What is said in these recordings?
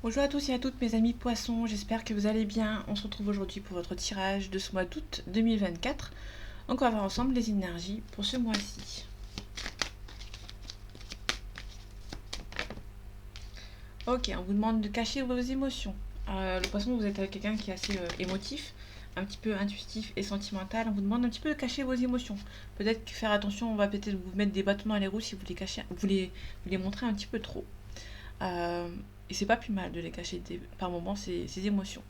Bonjour à tous et à toutes mes amis poissons, j'espère que vous allez bien. On se retrouve aujourd'hui pour votre tirage de ce mois d'août 2024. Donc on va voir ensemble les énergies pour ce mois-ci. Ok, on vous demande de cacher vos émotions. Le poisson, vous êtes quelqu'un qui est assez émotif, un petit peu intuitif et sentimental. On vous demande un petit peu de cacher vos émotions. Peut-être faire attention, on va peut-être vous mettre des bâtons dans les roues si vous les cachez, vous les montrez un petit peu trop. Et c'est pas plus mal de les cacher par moments, ces émotions.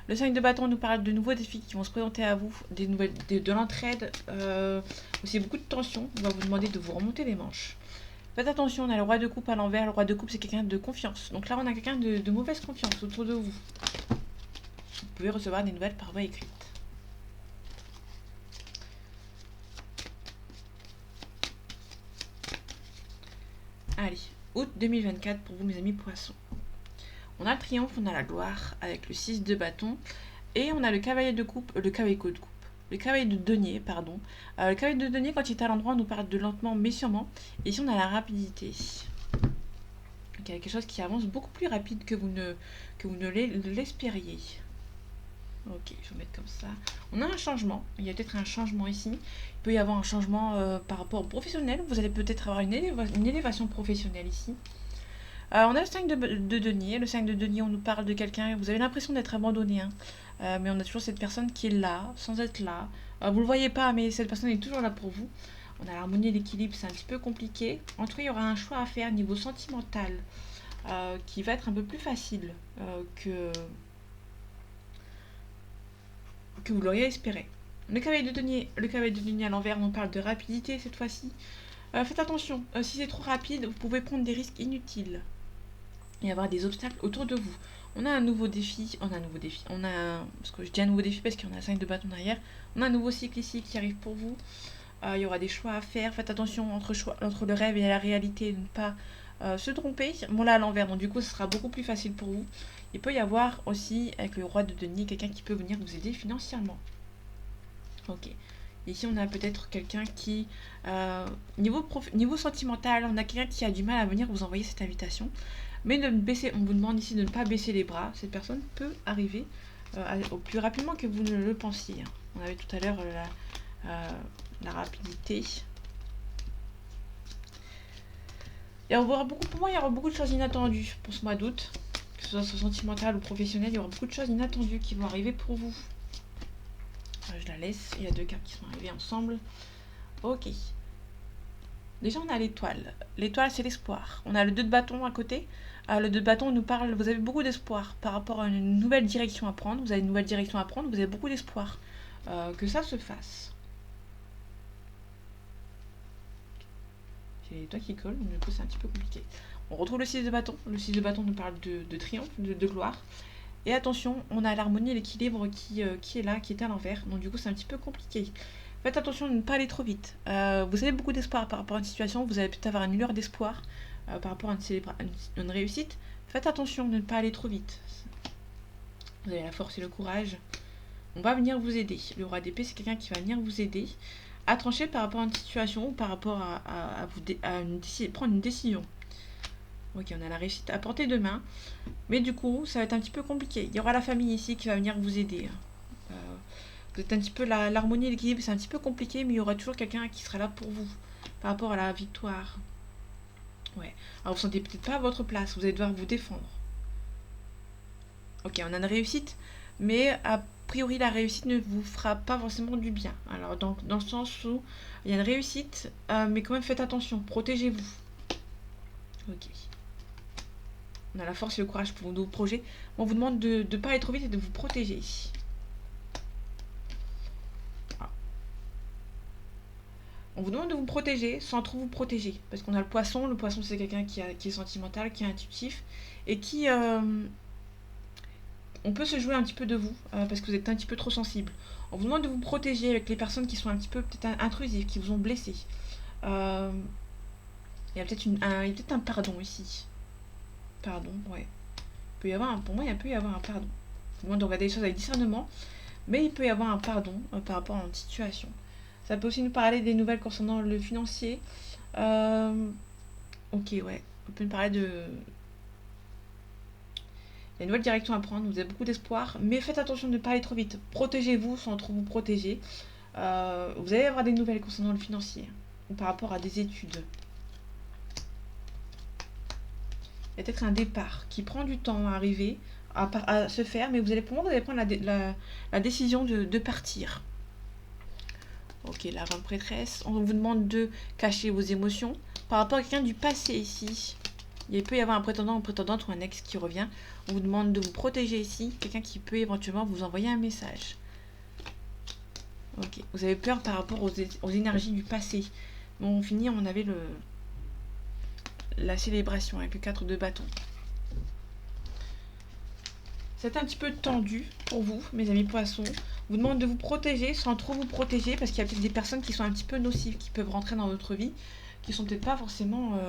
Le 5 de bâton nous parle de nouveaux défis qui vont se présenter à vous, de l'entraide, aussi beaucoup de tension. On va vous demander de vous remonter les manches. Faites attention, on a le roi de coupe à l'envers. Le roi de coupe, c'est quelqu'un de confiance. Donc là, on a quelqu'un de mauvaise confiance autour de vous. Vous pouvez recevoir des nouvelles par voie écrite. Allez, août 2024 pour vous, mes amis poissons. On a le triomphe, on a la gloire avec le 6 de bâton. Et on a le cavalier de coupe, le cavalier de coupe. Le cavalier de denier, pardon. Le cavalier de denier, quand il est à l'endroit, on nous parle de lentement mais sûrement. Et ici, on a la rapidité. Donc, il y a quelque chose qui avance beaucoup plus rapide que vous ne l'espériez. Ok, je vais mettre comme ça. On a un changement. Il y a peut-être un changement ici. Il peut y avoir un changement par rapport au professionnel. Vous allez peut-être avoir une élévation professionnelle ici. On a le 5 de denier. Le 5 de denier, on nous parle de quelqu'un. Vous avez l'impression d'être abandonné. Mais on a toujours cette personne qui est là, sans être là. Vous le voyez pas, mais cette personne est toujours là pour vous. On a l'harmonie et l'équilibre, c'est un petit peu compliqué. En tout cas, il y aura un choix à faire niveau sentimental qui va être un peu plus facile que vous l'auriez espéré. Le cavalier de denier à l'envers, on parle de rapidité cette fois-ci. Faites attention, si c'est trop rapide, vous pouvez prendre des risques inutiles et avoir des obstacles autour de vous. On a un nouveau défi, parce que je dis un nouveau défi parce qu'il y en a 5 de bâton derrière. On a un nouveau cycle ici qui arrive pour vous. Il y aura des choix à faire. Faites attention entre le rêve et la réalité, de ne pas se tromper. Bon là à l'envers, donc du coup ce sera beaucoup plus facile pour vous. Il peut y avoir aussi avec le roi de denier quelqu'un qui peut venir vous aider financièrement. Ok. Ici, on a peut-être quelqu'un qui, niveau sentimental, on a quelqu'un qui a du mal à venir vous envoyer cette invitation. Mais on vous demande ici de ne pas baisser les bras. Cette personne peut arriver au plus rapidement que vous ne le pensiez. On avait tout à l'heure la rapidité. Pour moi, il y aura beaucoup de choses inattendues pour ce mois d'août. Que ce soit sentimental ou professionnel, il y aura beaucoup de choses inattendues qui vont arriver pour vous. Je la laisse. Il y a deux cartes qui sont arrivées ensemble. Ok. Déjà, on a l'étoile. L'étoile, c'est l'espoir. On a le 2 de bâton à côté. Le 2 de bâton nous parle, vous avez beaucoup d'espoir par rapport à une nouvelle direction à prendre. Vous avez une nouvelle direction à prendre, vous avez beaucoup d'espoir que ça se fasse. J'ai les doigts qui collent, donc du coup, c'est un petit peu compliqué. On retrouve le 6 de bâton. Le 6 de bâton nous parle de triomphe, de gloire. Et attention, on a l'harmonie et l'équilibre qui est là, qui est à l'envers. Donc du coup, c'est un petit peu compliqué. Faites attention de ne pas aller trop vite. Vous avez beaucoup d'espoir par rapport à une situation. Vous allez peut-être avoir une lueur d'espoir par rapport à une réussite. Faites attention de ne pas aller trop vite. Vous avez la force et le courage. On va venir vous aider. Le roi d'épée, c'est quelqu'un qui va venir vous aider à trancher par rapport à une situation ou par rapport à prendre une décision. Ok, on a la réussite à portée de main. Mais du coup, ça va être un petit peu compliqué. Il y aura la famille ici qui va venir vous aider. Vous êtes un petit peu l'harmonie et l'équilibre, c'est un petit peu compliqué, mais il y aura toujours quelqu'un qui sera là pour vous par rapport à la victoire. Ouais. Alors vous sentez peut-être pas à votre place, vous allez devoir vous défendre. Ok, on a une réussite, mais a priori la réussite ne vous fera pas forcément du bien. Alors dans le sens où il y a une réussite, mais quand même faites attention, protégez-vous. Ok. On a la force et le courage pour nos projets. On vous demande de ne pas aller trop vite et de vous protéger. On vous demande de vous protéger sans trop vous protéger. Parce qu'on a le poisson. Le poisson, c'est quelqu'un qui est sentimental, qui est intuitif. Et qui... on peut se jouer un petit peu de vous. Parce que vous êtes un petit peu trop sensible. On vous demande de vous protéger avec les personnes qui sont un petit peu peut-être intrusives, qui vous ont blessé. Il y a peut-être un pardon ici. Pardon, ouais. Pour moi, il peut y avoir un pardon. On vous demande de regarder les choses avec discernement. Mais il peut y avoir un pardon par rapport à une situation. Ça peut aussi nous parler des nouvelles concernant le financier. Ok, ouais. On peut nous parler Il y a une nouvelle direction à prendre, vous avez beaucoup d'espoir, mais faites attention de ne pas aller trop vite. Protégez-vous sans trop vous protéger. Vous allez avoir des nouvelles concernant le financier ou par rapport à des études. Il y a peut-être un départ qui prend du temps à arriver, à se faire, mais pour moi, vous allez prendre la décision de partir. Ok, la grande prêtresse. On vous demande de cacher vos émotions. Par rapport à quelqu'un du passé ici, il peut y avoir un prétendant ou prétendante ou un ex qui revient. On vous demande de vous protéger ici. Quelqu'un qui peut éventuellement vous envoyer un message. Ok, vous avez peur par rapport aux énergies du passé. Bon, on finit, on avait la célébration avec le 4 de bâton. C'est un petit peu tendu pour vous, mes amis poissons. On vous demande de vous protéger sans trop vous protéger parce qu'il y a peut-être des personnes qui sont un petit peu nocives, qui peuvent rentrer dans votre vie, qui sont peut-être pas forcément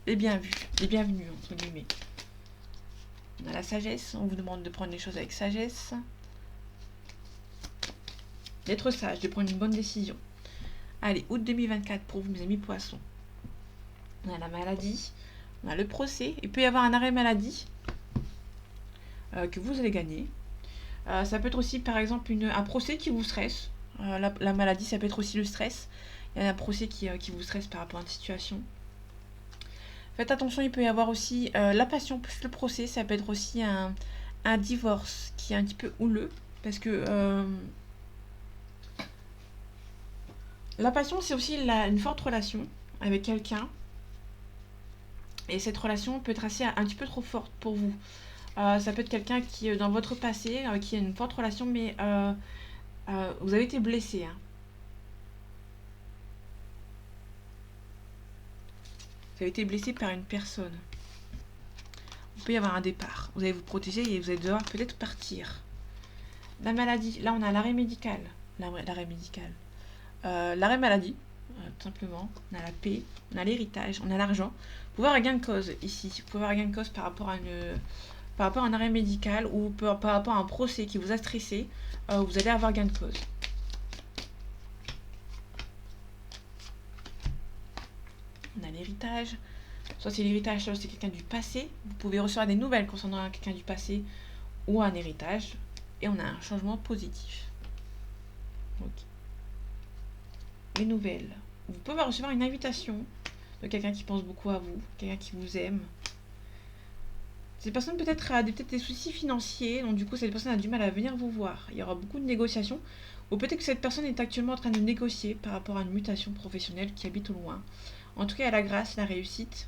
les bienvenus, entre guillemets. On a la sagesse, on vous demande de prendre les choses avec sagesse. D'être sage, de prendre une bonne décision. Allez, août 2024 pour vous, mes amis poissons. On a la maladie, on a le procès. Il peut y avoir un arrêt maladie que vous allez gagner. Ça peut être aussi, par exemple, un procès qui vous stresse. La maladie, ça peut être aussi le stress. Il y a un procès qui vous stresse par rapport à une situation. Faites attention, il peut y avoir aussi la passion plus le procès. Ça peut être aussi un divorce qui est un petit peu houleux. Parce que la passion, c'est aussi une forte relation avec quelqu'un. Et cette relation peut être un petit peu trop forte pour vous. Ça peut être quelqu'un qui, dans votre passé, qui a une forte relation, mais vous avez été blessé. Hein. Vous avez été blessé par une personne. Il peut y avoir un départ. Vous allez vous protéger et vous allez devoir peut-être partir. La maladie. Là, on a l'arrêt médical. L'arrêt médical. L'arrêt maladie, tout simplement. On a la paix, on a l'héritage, on a l'argent. Vous pouvez avoir un gain de cause ici. Vous pouvez avoir un gain de cause par rapport à un arrêt médical ou par rapport à un procès qui vous a stressé. Vous allez avoir gain de cause. On a l'héritage. Soit c'est l'héritage, soit c'est quelqu'un du passé. Vous pouvez recevoir des nouvelles concernant quelqu'un du passé ou un héritage. Et on a un changement positif. Ok. Les nouvelles. Vous pouvez recevoir une invitation de quelqu'un qui pense beaucoup à vous, quelqu'un qui vous aime. Cette personne peut-être a peut-être des soucis financiers, donc du coup cette personne a du mal à venir vous voir. Il y aura beaucoup de négociations, ou peut-être que cette personne est actuellement en train de négocier par rapport à une mutation professionnelle qui habite au loin. En tout cas, elle a la grâce, la réussite,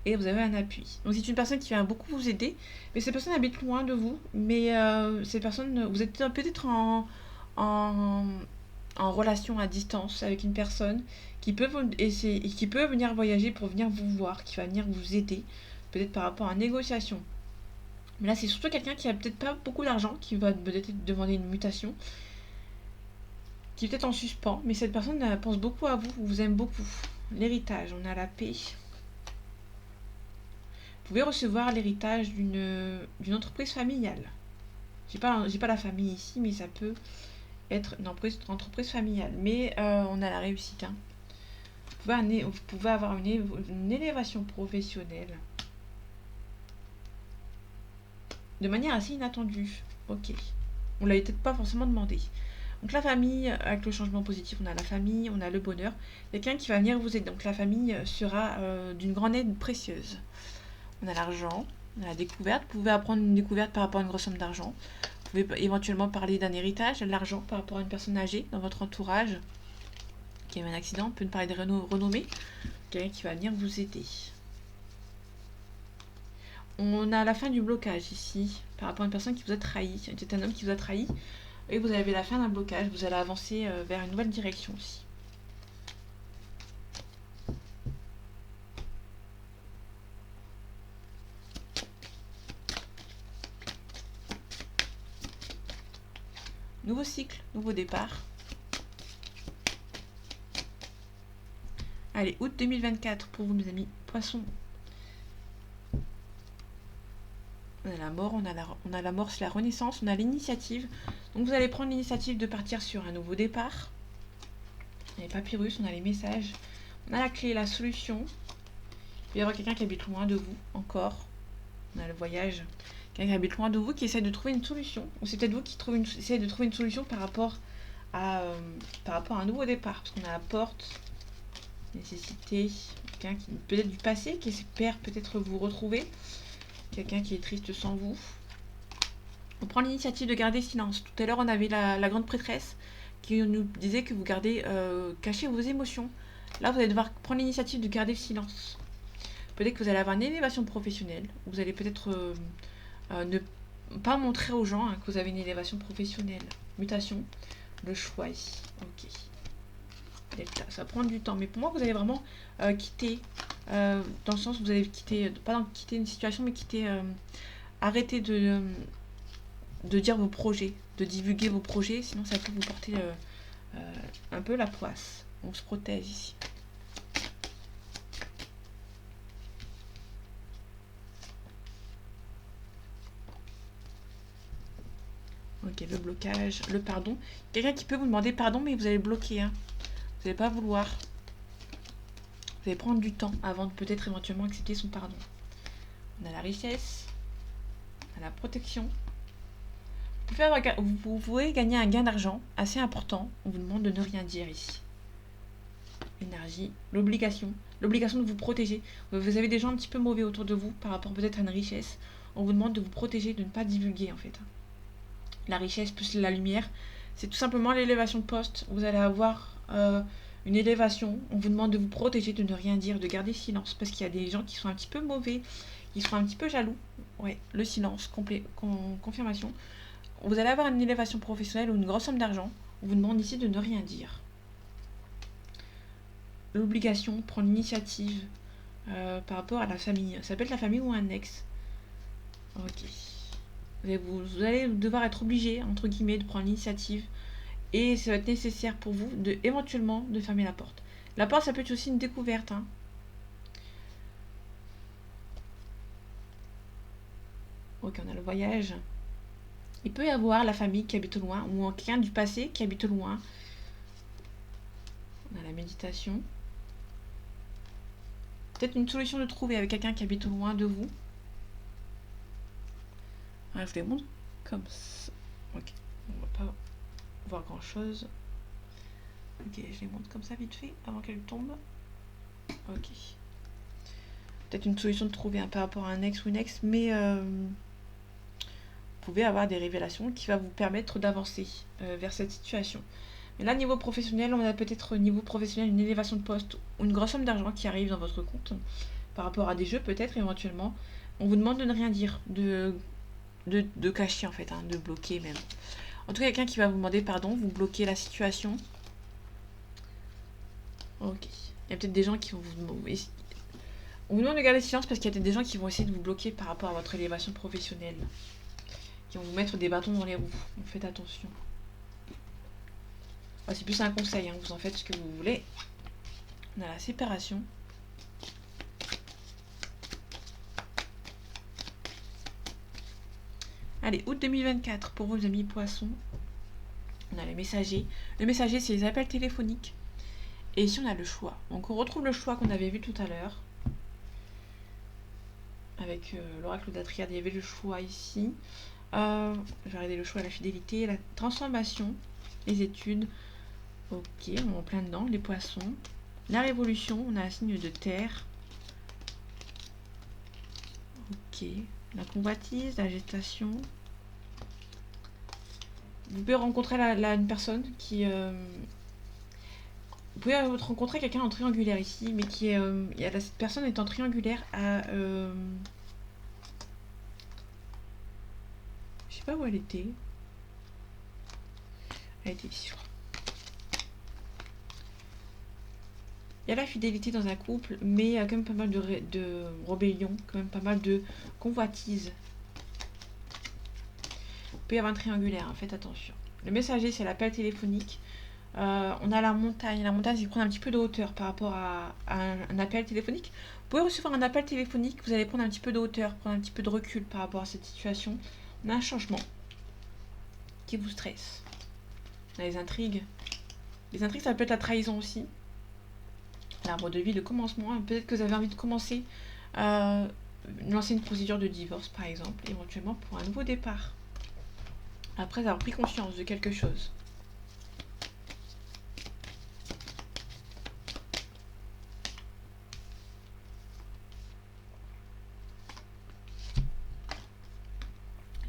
et vous avez un appui. Donc c'est une personne qui va beaucoup vous aider, mais cette personne habite loin de vous, mais cette personne, vous êtes peut-être en relation à distance avec une personne qui peut venir voyager pour venir vous voir, qui va venir vous aider, peut-être par rapport à une négociation. Mais là, c'est surtout quelqu'un qui a peut-être pas beaucoup d'argent, qui va peut-être demander une mutation, qui est peut-être en suspens, mais cette personne pense beaucoup à vous, vous aime beaucoup. L'héritage, on a la paix. Vous pouvez recevoir l'héritage d'une entreprise familiale. J'ai pas la famille ici, mais ça peut être une entreprise familiale. Mais on a la réussite. Hein. Vous pouvez avoir une élévation professionnelle de manière assez inattendue. Ok. On l'avait peut-être pas forcément demandé. Donc la famille, avec le changement positif, on a la famille, on a le bonheur. Quelqu'un qui va venir vous aider. Donc la famille sera d'une grande aide précieuse. On a l'argent, on a la découverte. Vous pouvez apprendre une découverte par rapport à une grosse somme d'argent. Vous pouvez éventuellement parler d'un héritage, de l'argent par rapport à une personne âgée dans votre entourage qui a eu un accident. On peut parler de renommée. Quelqu'un qui va venir vous aider. On a la fin du blocage ici par rapport à une personne qui vous a trahi. C'est un homme qui vous a trahi. Et vous avez la fin d'un blocage. Vous allez avancer vers une nouvelle direction aussi. Nouveau cycle, nouveau départ. Allez, août 2024 pour vous, mes amis poissons. On a la mort, on a la mort, c'est la renaissance, on a l'initiative. Donc vous allez prendre l'initiative de partir sur un nouveau départ. On a les papyrus, on a les messages. On a la clé, la solution. Il peut y avoir quelqu'un qui habite loin de vous, encore. On a le voyage. Quelqu'un qui habite loin de vous qui essaie de trouver une solution. Ou c'est peut-être vous qui essayez de trouver une solution par rapport à un nouveau départ. Parce qu'on a la porte, nécessité, quelqu'un qui peut-être du passé, qui espère peut-être vous retrouver. Quelqu'un qui est triste sans vous. On prend l'initiative de garder silence. Tout à l'heure, on avait la grande prêtresse qui nous disait que vous gardez, cachez vos émotions. Là, vous allez devoir prendre l'initiative de garder le silence. Peut-être que vous allez avoir une élévation professionnelle. Vous allez peut-être ne pas montrer aux gens que vous avez une élévation professionnelle. Mutation, le choix ici. Ok. Delta, ça va prendre du temps. Mais pour moi, vous allez vraiment quitter, dans le sens où vous allez quitter, pas quitter une situation, mais quitter, arrêter de dire vos projets, de divulguer vos projets, sinon ça peut vous porter un peu la poisse. On se protège ici. Ok, le blocage, le pardon. Quelqu'un qui peut vous demander pardon, mais vous allez bloquer. Hein. Vous n'allez pas vouloir. Vous allez prendre du temps avant de peut-être éventuellement accepter son pardon. On a la richesse. On a la protection. Vous pouvez gagner un gain d'argent assez important. On vous demande de ne rien dire ici. Énergie, l'obligation. L'obligation de vous protéger. Vous avez des gens un petit peu mauvais autour de vous par rapport peut-être à une richesse. On vous demande de vous protéger, de ne pas divulguer en fait. La richesse plus la lumière, c'est tout simplement l'élévation de poste. Vous allez avoir une élévation. On vous demande de vous protéger, de ne rien dire, de garder silence. Parce qu'il y a des gens qui sont un petit peu mauvais, qui sont un petit peu jaloux. Ouais, le silence, confirmation. Vous allez avoir une élévation professionnelle ou une grosse somme d'argent. On vous demande ici de ne rien dire. L'obligation, prendre l'initiative par rapport à la famille. Ça peut être la famille ou un ex. Ok. Vous allez devoir être obligé, entre guillemets, de prendre l'initiative. Et ça va être nécessaire pour vous, éventuellement, de fermer la porte. La porte, ça peut être aussi une découverte. Hein. Ok, on a le voyage. Il peut y avoir la famille qui habite loin, ou quelqu'un du passé qui habite loin. On a la méditation. Peut-être une solution de trouver avec quelqu'un qui habite loin de vous. Ah, je les montre comme ça. Ok, on va pas voir grand chose. Ok, je les montre comme ça vite fait avant qu'elle tombe. Ok. Peut-être une solution de trouver par rapport à un ex ou une ex, mais vous pouvez avoir des révélations qui va vous permettre d'avancer vers cette situation. Mais là, niveau professionnel, on a peut-être niveau professionnel une élévation de poste ou une grosse somme d'argent qui arrive dans votre compte par rapport à des jeux peut-être éventuellement. On vous demande de ne rien dire, de cacher en fait, hein, de bloquer même. En tout cas, quelqu'un qui va vous demander pardon, vous bloquez la situation. Ok. Il y a peut-être des gens qui vont vous demander... On vous demande de garder silence parce qu'il y a peut-être des gens qui vont essayer de vous bloquer par rapport à votre élévation professionnelle. Qui vont vous mettre des bâtons dans les roues. Donc faites attention. Ah, c'est plus un conseil, hein, vous en faites ce que vous voulez. On a la séparation. Allez, août 2024 pour vos amis poissons. On a les messagers. Le messager, c'est les appels téléphoniques. Et ici, on a le choix. Donc, on retrouve le choix qu'on avait vu tout à l'heure. Avec l'oracle d'Atriade, il y avait le choix ici. Je vais regarder le choix, la fidélité, la transformation, les études. Ok, on est en plein dedans. Les poissons. La révolution, on a un signe de terre. Ok. La convoitise, la gestation. Vous pouvez rencontrer une personne qui... vous pouvez rencontrer quelqu'un en triangulaire ici, mais qui est... cette personne est en triangulaire à... je sais pas où elle était. Elle était ici, je crois. Il y a la fidélité dans un couple, mais il y a quand même pas mal de rébellion, quand même pas mal de convoitise. Il peut y avoir un triangulaire, hein, faites attention. Le messager, c'est l'appel téléphonique. On a la montagne. La montagne, c'est prendre un petit peu de hauteur par rapport à un appel téléphonique. Vous pouvez recevoir un appel téléphonique, vous allez prendre un petit peu de hauteur, prendre un petit peu de recul par rapport à cette situation. On a un changement qui vous stresse. On a les intrigues. Les intrigues, ça peut être la trahison aussi. L'arbre de vie, le commencement. Peut-être que vous avez envie de commencer lancer une procédure de divorce par exemple, éventuellement pour un nouveau départ. Après avoir pris conscience de quelque chose.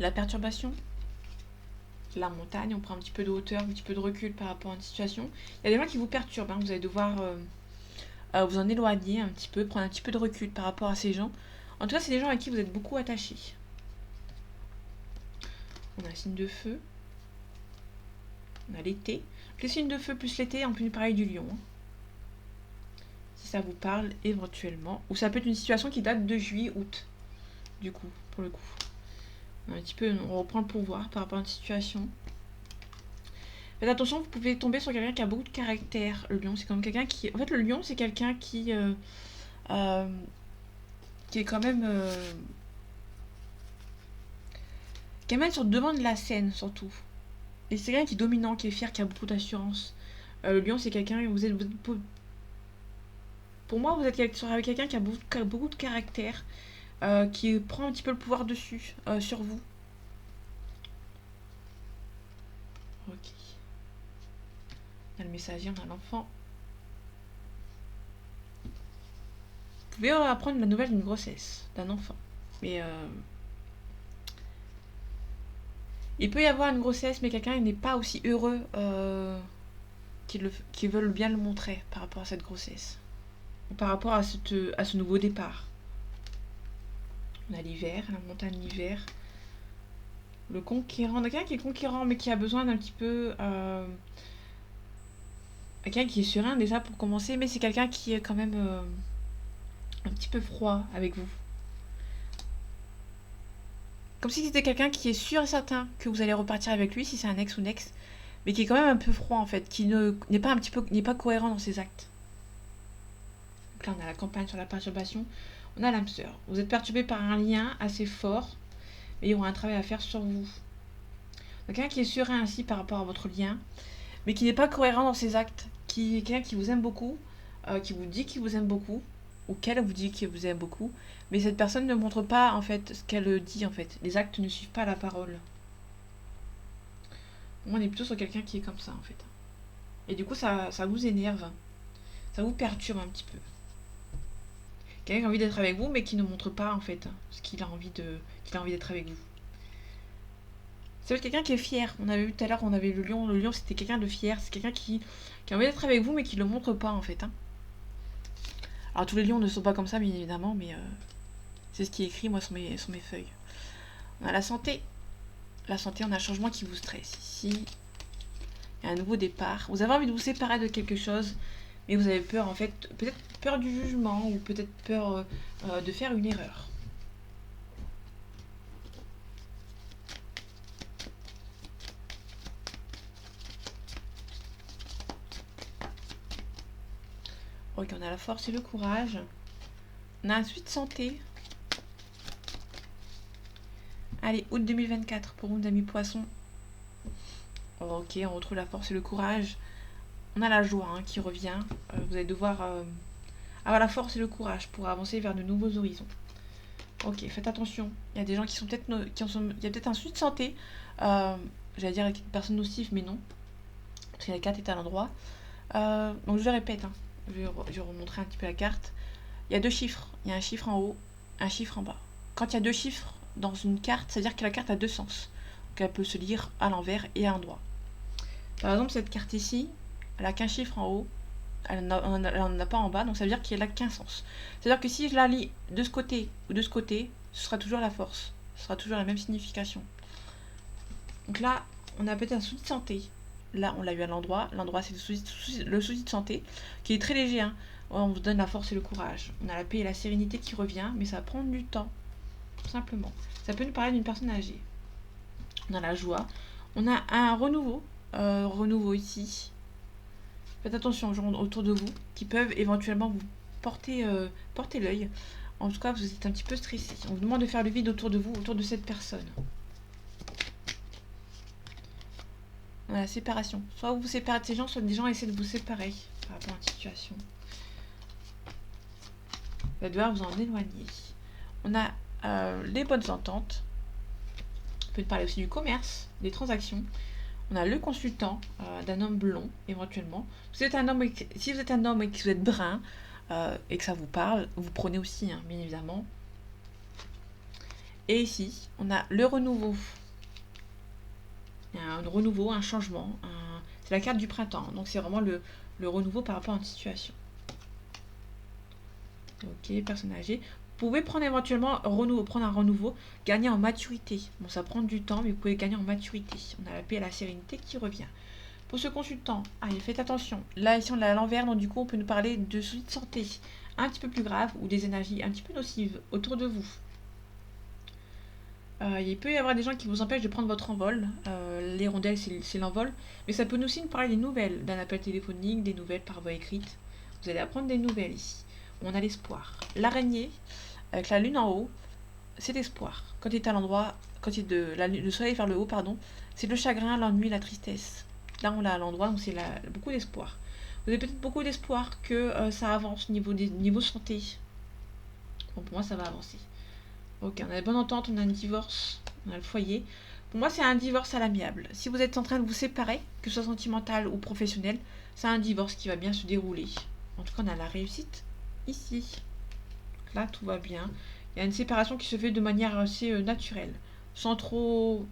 La perturbation, la montagne, on prend un petit peu de hauteur, un petit peu de recul par rapport à une situation. Il y a des gens qui vous perturbent, hein, vous allez devoir vous en éloigner un petit peu, prendre un petit peu de recul par rapport à ces gens. En tout cas, c'est des gens à qui vous êtes beaucoup attachés. On a un signe de feu. On a l'été. Les signes de feu plus l'été, en plus pareil du lion. Si ça vous parle, éventuellement. Ou ça peut être une situation qui date de juillet, août. Du coup, pour le coup. Un petit peu, on reprend le pouvoir par rapport à une situation. Faites attention, vous pouvez tomber sur quelqu'un qui a beaucoup de caractère. Le lion, c'est comme quelqu'un qui... En fait, le lion, c'est quelqu'un qui est quand même... qui est sur le devant de la scène, surtout. Et c'est quelqu'un qui est dominant, qui est fier, qui a beaucoup d'assurance. Le lion, c'est quelqu'un... Pour moi, vous êtes avec quelqu'un qui a beaucoup de caractère, qui prend un petit peu le pouvoir dessus, sur vous. Ok. On a le messager, on a l'enfant. Vous pouvez apprendre la nouvelle d'une grossesse, d'un enfant. Mais il peut y avoir une grossesse, mais quelqu'un n'est pas aussi heureux qu'ils veulent bien le montrer par rapport à cette grossesse. Ou par rapport à ce nouveau départ. On a l'hiver, la montagne l'hiver. Le conquérant, quelqu'un qui est conquérant, mais qui a besoin d'un petit peu... quelqu'un qui est serein déjà pour commencer, mais c'est quelqu'un qui est quand même un petit peu froid avec vous. Comme si c'était quelqu'un qui est sûr et certain que vous allez repartir avec lui, si c'est un ex ou une ex, mais qui est quand même un peu froid en fait, qui n'est pas cohérent dans ses actes. Donc là on a la campagne sur la perturbation, on a l'âme sœur. Vous êtes perturbé par un lien assez fort, et il y aura un travail à faire sur vous. Donc quelqu'un qui est serein ainsi par rapport à votre lien, mais qui n'est pas cohérent dans ses actes, qui est quelqu'un qui vous aime beaucoup, qui vous dit qu'il vous aime beaucoup, ou qu'elle vous dit qu'il vous aime beaucoup, mais cette personne ne montre pas en fait ce qu'elle dit en fait. Les actes ne suivent pas la parole. On est plutôt sur quelqu'un qui est comme ça en fait. Et du coup ça vous énerve, ça vous perturbe un petit peu. Quelqu'un qui a envie d'être avec vous mais qui ne montre pas en fait ce qu'il a envie d'être avec vous. Ça va être quelqu'un qui est fier. On avait vu tout à l'heure, on avait le lion. Le lion, c'était quelqu'un de fier. C'est quelqu'un qui a envie d'être avec vous, mais qui ne le montre pas, en fait. Hein. Alors, tous les lions ne sont pas comme ça, bien évidemment, mais c'est ce qui est écrit, moi, sur mes feuilles. On a la santé. La santé, on a un changement qui vous stresse. Ici, il y a un nouveau départ. Vous avez envie de vous séparer de quelque chose, mais vous avez peur, en fait, peut-être peur du jugement, ou peut-être peur de faire une erreur. Ok, on a la force et le courage. On a un suite santé. Allez, août 2024 pour vous, amis poissons. Ok, on retrouve la force et le courage. On a la joie hein, qui revient. Vous allez devoir avoir la force et le courage pour avancer vers de nouveaux horizons. Ok, faites attention. Il y a des gens qui sont peut-être... Il y a peut-être un suite santé. J'allais dire avec une personne nocive, mais non. Parce que la carte est à l'endroit. Donc je le répète. Hein. Je vais remontrer un petit peu la carte. Il y a deux chiffres. Il y a un chiffre en haut, un chiffre en bas. Quand il y a deux chiffres dans une carte, ça veut dire que la carte a deux sens. Donc elle peut se lire à l'envers et à l'endroit. Par exemple, cette carte ici, elle a qu'un chiffre en haut. Elle n'en a pas en bas, donc ça veut dire qu'elle a qu'un sens. C'est-à-dire que si je la lis de ce côté ou de ce côté, ce sera toujours la force. Ce sera toujours la même signification. Donc là, on a peut-être un souci de santé. Là, on l'a eu à l'endroit. L'endroit, c'est le souci de santé, qui est très léger. Hein. On vous donne la force et le courage. On a la paix et la sérénité qui revient, mais ça va prendre du temps. Tout simplement. Ça peut nous parler d'une personne âgée. On a la joie. On a un renouveau. Renouveau ici. Faites attention aux gens autour de vous qui peuvent éventuellement vous porter l'œil. En tout cas, vous êtes un petit peu stressé. On vous demande de faire le vide autour de vous, autour de cette personne. On a la séparation. Soit vous vous séparez de ces gens, soit des gens essaient de vous séparer par rapport à une situation. Vous allez devoir vous en éloigner. On a les bonnes ententes. On peut parler aussi du commerce, des transactions. On a le consultant d'un homme blond, éventuellement. Si vous êtes un homme et que vous êtes brun et que ça vous parle, vous prenez aussi, hein, bien évidemment. Et ici, on a le renouveau. Il y a un renouveau, un changement. C'est la carte du printemps. Donc c'est vraiment le renouveau par rapport à une situation. Ok, personne âgée. Vous pouvez prendre éventuellement prendre un renouveau, gagner en maturité. Bon, ça prend du temps, mais vous pouvez gagner en maturité. On a la paix et la sérénité qui revient. Pour ce consultant, allez, faites attention. Là, ici, on l'a à l'envers, donc du coup, on peut nous parler de soucis de santé un petit peu plus graves ou des énergies un petit peu nocives autour de vous. Il peut y avoir des gens qui vous empêchent de prendre votre envol. Les rondelles, c'est l'envol. Mais ça peut aussi nous parler des nouvelles, d'un appel téléphonique, des nouvelles par voie écrite. Vous allez apprendre des nouvelles ici. On a l'espoir. L'araignée, avec la lune en haut, c'est l'espoir. Quand il est à l'endroit, quand il est le soleil vers le haut, pardon, c'est le chagrin, l'ennui, la tristesse. Là, on l'a à l'endroit, donc c'est beaucoup d'espoir. Vous avez peut-être beaucoup d'espoir que ça avance niveau santé. Bon, pour moi, ça va avancer. Ok, on a la bonne entente, on a un divorce, on a le foyer. Pour moi, c'est un divorce à l'amiable. Si vous êtes en train de vous séparer, que ce soit sentimental ou professionnel, c'est un divorce qui va bien se dérouler. En tout cas, on a la réussite ici. Donc là, tout va bien. Il y a une séparation qui se fait de manière assez naturelle, sans trop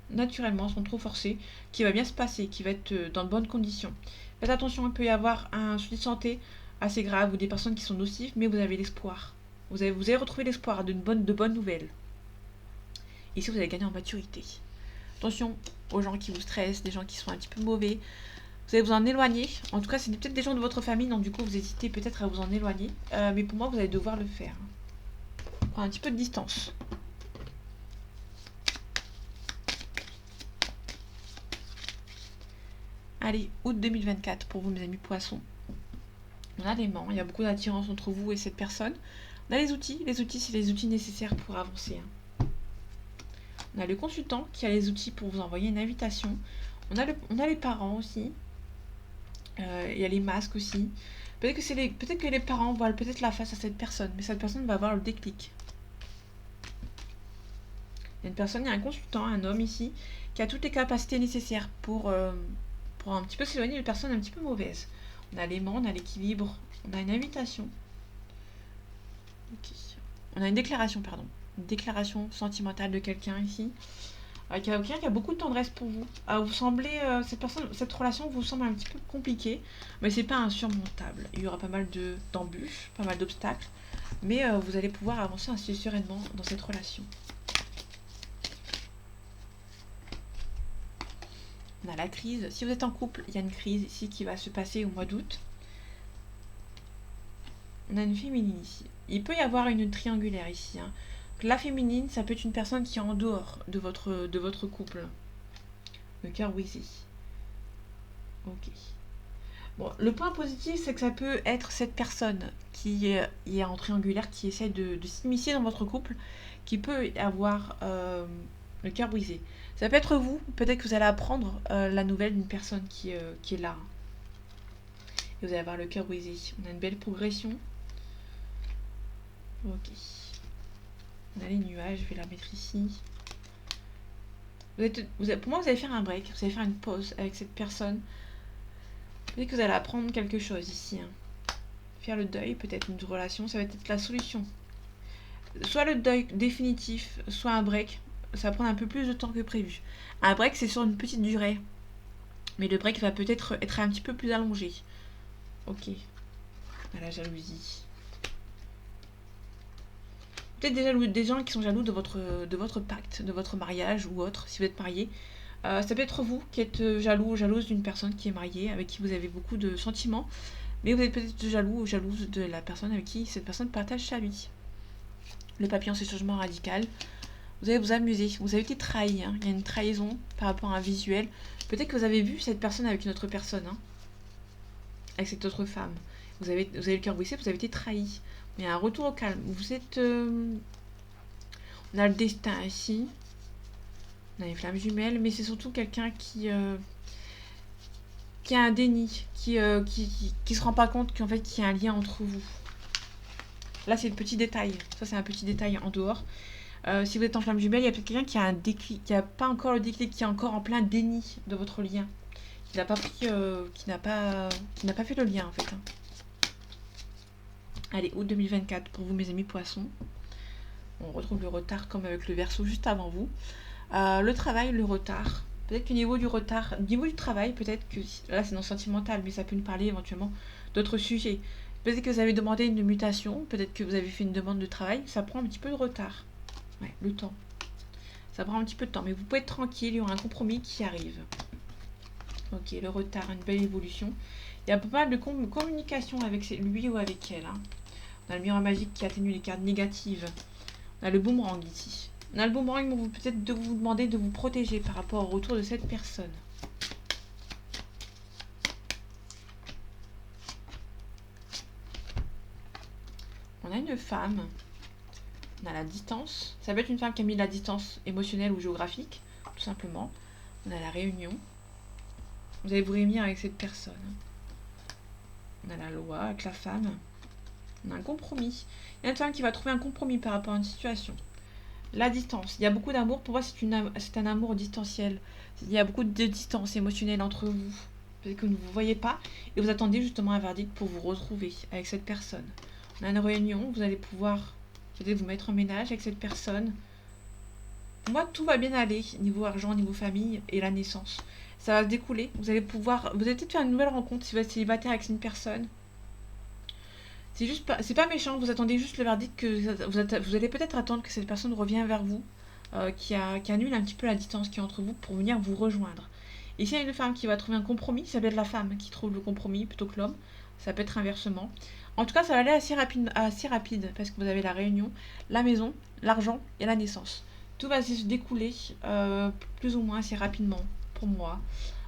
naturellement, sans trop forcer, qui va bien se passer, qui va être dans de bonnes conditions. Faites attention, il peut y avoir un souci de santé assez grave ou des personnes qui sont nocives, mais vous avez l'espoir. Vous avez retrouvé l'espoir de bonnes nouvelles. Ici, vous allez gagner en maturité. Attention aux gens qui vous stressent, des gens qui sont un petit peu mauvais. Vous allez vous en éloigner. En tout cas, c'est peut-être des gens de votre famille, donc du coup, vous hésitez peut-être à vous en éloigner. Mais pour moi, vous allez devoir le faire. Prendre un petit peu de distance. Allez, août 2024 pour vous, mes amis poissons. On a l'aimant, il y a beaucoup d'attirance entre vous et cette personne. On a les outils c'est les outils nécessaires pour avancer. On a le consultant qui a les outils pour vous envoyer une invitation. On a les parents aussi. Il y a les masques aussi. Peut-être que les parents voient peut-être la face à cette personne, mais cette personne va avoir le déclic. Il y a un consultant, un homme ici, qui a toutes les capacités nécessaires pour un petit peu s'éloigner de personnes un petit peu mauvaises. On a l'aimant, on a l'équilibre, on a une invitation. Okay. On a une déclaration, pardon. Une déclaration sentimentale de quelqu'un ici. Quelqu'un qui a beaucoup de tendresse pour vous. Vous semblez, cette relation vous semble un petit peu compliquée, mais c'est pas insurmontable. Il y aura pas mal d'embûches, pas mal d'obstacles, mais vous allez pouvoir avancer assez sereinement dans cette relation. On a la crise. Si vous êtes en couple, il y a une crise ici qui va se passer au mois d'août. On a une féminine ici. Il peut y avoir une triangulaire ici. Hein. La féminine, ça peut être une personne qui est en dehors de votre couple. Le cœur brisé. Ok. Bon, le point positif, c'est que ça peut être cette personne qui est en triangulaire, qui essaie de s'immiscer dans votre couple, qui peut avoir le cœur brisé. Ça peut être vous, peut-être que vous allez apprendre la nouvelle d'une personne qui est là. Et vous allez avoir le cœur brisé. On a une belle progression. Ok. On a les nuages, je vais la mettre ici. Pour moi, vous allez faire un break, vous allez faire une pause avec cette personne. Peut-être que vous allez apprendre quelque chose ici. Hein. Faire le deuil, peut-être une relation, ça va être la solution. Soit le deuil définitif, soit un break. Ça va prendre un peu plus de temps que prévu. Un break, c'est sur une petite durée. Mais le break va peut-être être un petit peu plus allongé. Ok. À la jalousie. Peut-être des gens qui sont jaloux de votre pacte, de votre mariage ou autre, si vous êtes marié. Ça peut être vous qui êtes jaloux ou jalouse d'une personne qui est mariée, avec qui vous avez beaucoup de sentiments. Mais vous êtes peut-être jaloux ou jalouse de la personne avec qui cette personne partage sa vie. Le papillon, c'est changement radical. Vous allez vous amuser. Vous avez été trahi. Hein. Il y a une trahison par rapport à un visuel. Peut-être que vous avez vu cette personne avec une autre personne. Hein. Avec cette autre femme. Vous avez le cœur brisé, vous avez été trahi. Il y a un retour au calme. Vous êtes... On a le destin ici. On a les flammes jumelles. Mais c'est surtout quelqu'un qui a un déni. Qui se rend pas compte qu'en fait, qu'il y a un lien entre vous. Là, c'est le petit détail. Ça, c'est un petit détail en dehors. Si vous êtes en flamme jumelle, il y a peut-être quelqu'un qui a un déclic, qui n'a pas encore le déclic, qui est encore en plein déni de votre lien. Qui n'a pas pris, qui n'a pas fait le lien en fait. Allez, août 2024 pour vous mes amis poissons. On retrouve le retard comme avec le Verseau juste avant vous. Le travail, le retard. Peut-être qu'au niveau du retard, au niveau du travail, peut-être que là c'est non sentimental, mais ça peut nous parler éventuellement d'autres sujets. Peut-être que vous avez demandé une mutation, peut-être que vous avez fait une demande de travail, ça prend un petit peu de retard. Ouais, le temps. Ça prend un petit peu de temps, mais vous pouvez être tranquille, il y aura un compromis qui arrive. Ok, le retard, une belle évolution. Il y a pas mal de communication avec lui ou avec elle. Hein. On a le miroir magique qui atténue les cartes négatives. On a le boomerang ici. On a le boomerang, vous peut-être de vous demander de vous protéger par rapport au retour de cette personne. On a une femme. On a la distance. Ça peut être une femme qui a mis la distance émotionnelle ou géographique, tout simplement. On a la réunion. Vous allez vous réunir avec cette personne. On a la loi avec la femme. On a un compromis. Il y a une femme qui va trouver un compromis par rapport à une situation. La distance. Il y a beaucoup d'amour. Pour moi, c'est un amour distanciel. Il y a beaucoup de distance émotionnelle entre vous. Peut-être que vous ne vous voyez pas. Et vous attendez justement un verdict pour vous retrouver avec cette personne. On a une réunion. Vous allez pouvoir peut-être vous mettre en ménage avec cette personne. Pour moi, tout va bien aller. Niveau argent, niveau famille et la naissance. Ça va se découler. Vous allez peut-être faire une nouvelle rencontre si vous êtes célibataire avec une personne. C'est pas méchant, vous attendez juste le verdict que vous allez peut-être attendre que cette personne revienne vers vous, qui annule un petit peu la distance qui est entre vous pour venir vous rejoindre. Et s'il y a une femme qui va trouver un compromis, ça peut être la femme qui trouve le compromis plutôt que l'homme, ça peut être inversement. En tout cas, ça va aller assez rapide parce que vous avez la réunion, la maison, l'argent et la naissance. Tout va se découler plus ou moins assez rapidement pour moi.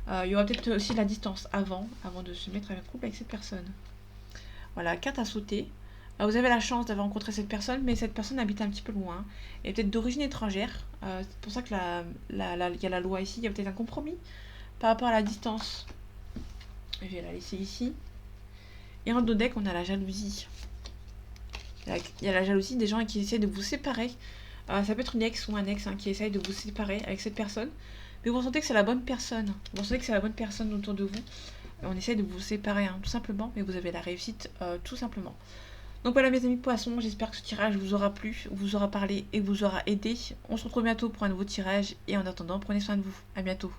Il y aura peut-être aussi la distance avant de se mettre en couple avec cette personne. Voilà, carte à sauter. Vous avez la chance d'avoir rencontré cette personne, mais cette personne habite un petit peu loin. Et peut-être d'origine étrangère. C'est pour ça que il y a la loi ici. Il y a peut-être un compromis par rapport à la distance. Je vais la laisser ici. Et en dos deck, on a la jalousie. Il y a la jalousie des gens qui essaient de vous séparer. Ça peut être une ex ou un ex qui essaye de vous séparer avec cette personne. Mais vous sentez que c'est la bonne personne. Vous sentez que c'est la bonne personne autour de vous. On essaie de vous séparer tout simplement, mais vous avez la réussite tout simplement. Donc voilà mes amis poissons, j'espère que ce tirage vous aura plu, vous aura parlé et vous aura aidé. On se retrouve bientôt pour un nouveau tirage et en attendant, prenez soin de vous. À bientôt.